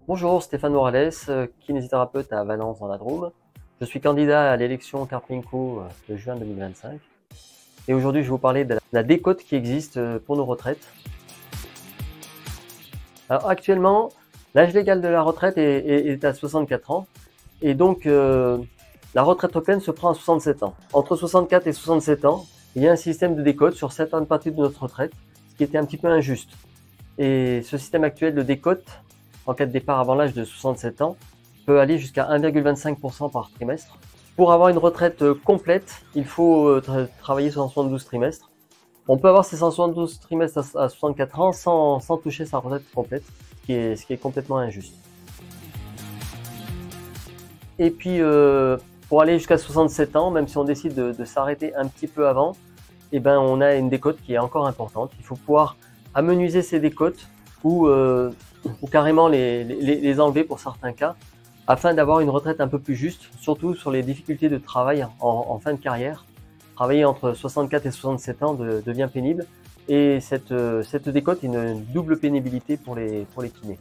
Bonjour, Stéphane Morales, kinésithérapeute à Valence dans la Drôme. Je suis candidat à l'élection Carpinco de juin 2025. Et aujourd'hui, je vais vous parler de la décote qui existe pour nos retraites. Alors actuellement, l'âge légal de la retraite est à 64 ans. Et donc, la retraite pleine se prend à 67 ans. Entre 64 et 67 ans, il y a un système de décote sur certaines parties de notre retraite, ce qui était un petit peu injuste. Et ce système actuel de décote, en cas de départ avant l'âge de 67 ans, peut aller jusqu'à 1,25% par trimestre. Pour avoir une retraite complète, il faut travailler sur 172 trimestres. On peut avoir ces 172 trimestres à 64 ans sans toucher sa retraite complète, ce qui est complètement injuste. Et puis, pour aller jusqu'à 67 ans, même si on décide de s'arrêter un petit peu avant, eh ben, on a une décote qui est encore importante. Il faut pouvoir amenuiser ces décotes ou carrément les enlever pour certains cas, afin d'avoir une retraite un peu plus juste, surtout sur les difficultés de travail en fin de carrière. Travailler entre 64 et 67 ans devient pénible, et cette décote est une double pénibilité pour les kinés.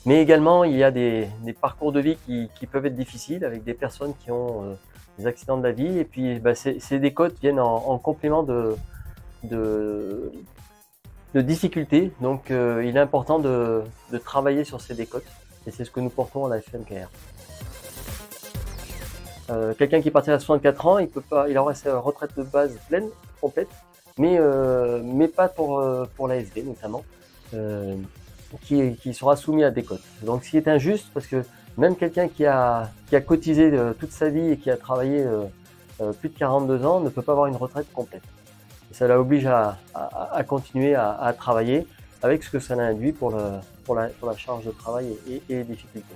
Mais également, il y a des parcours de vie qui peuvent être difficiles, avec des personnes qui ont des accidents de la vie, et puis ces décotes viennent en complément de difficultés. Donc il est important de travailler sur ces décotes, et c'est ce que nous portons à la FMKR. Quelqu'un qui partirait à 64 ans, il aura sa retraite de base pleine, complète, mais pas pour l'ASV notamment, qui sera soumis à décote. Donc ce qui est injuste, parce que même quelqu'un qui a cotisé toute sa vie et qui a travaillé plus de 42 ans ne peut pas avoir une retraite complète. Et ça l'oblige à continuer à travailler, avec ce que ça induit pour la charge de travail et les difficultés.